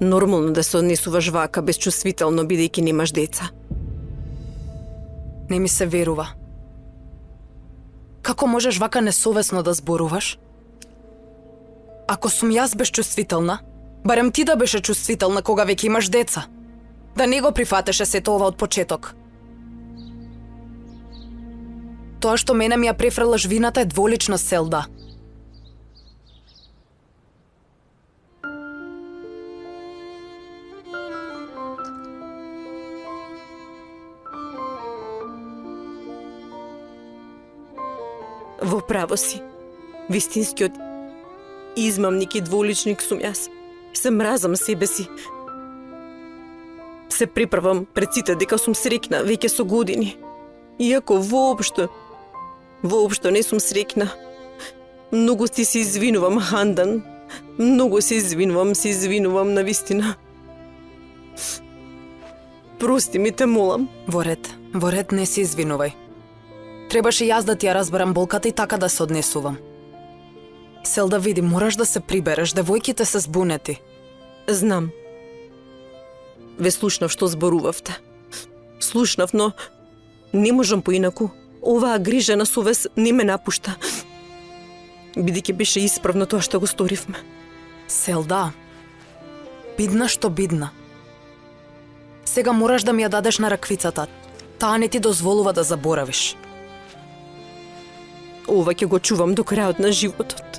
нормално да се однесуваш вака безчувствително бидејќи немаш деца. Не ми се верува. Како можеш вака несовесно да зборуваш? Ако сум јас безчувствителна, барем ти да беше чувствителна кога веќе имаш деца. Да не го прифатеше сето ова од почеток. Тоа што мене ми ја префрла жвината е дволична, Селда. Во право си. Вистинскиот измамник и дволичник сум јас. Се мразам себе си. Се приправам пред сите дека сум среќна веќе со години. Иако воопшто не сум среќна. Многу ти се извинувам, Хандан. Многу се извинувам на вистина. Прости ми, те молам. Во ред не се извинувај. Требаше јас да ти ја разберам болката и така да се однесувам. Селда, види, мораш да се прибереш, девојките се збунети. Знам. Ве слушнав што зборувавте. Слушнав, но не можам поинаку. Оваа грижа на совест не ме напушта. Бидејќи беше исправно тоа што го сторивме. Селда, бидна што бидна. Сега мораш да ми ја дадеш на раквицата. Таа не ти дозволува да заборавиш. Ова ќе го чувам до крајот на животот.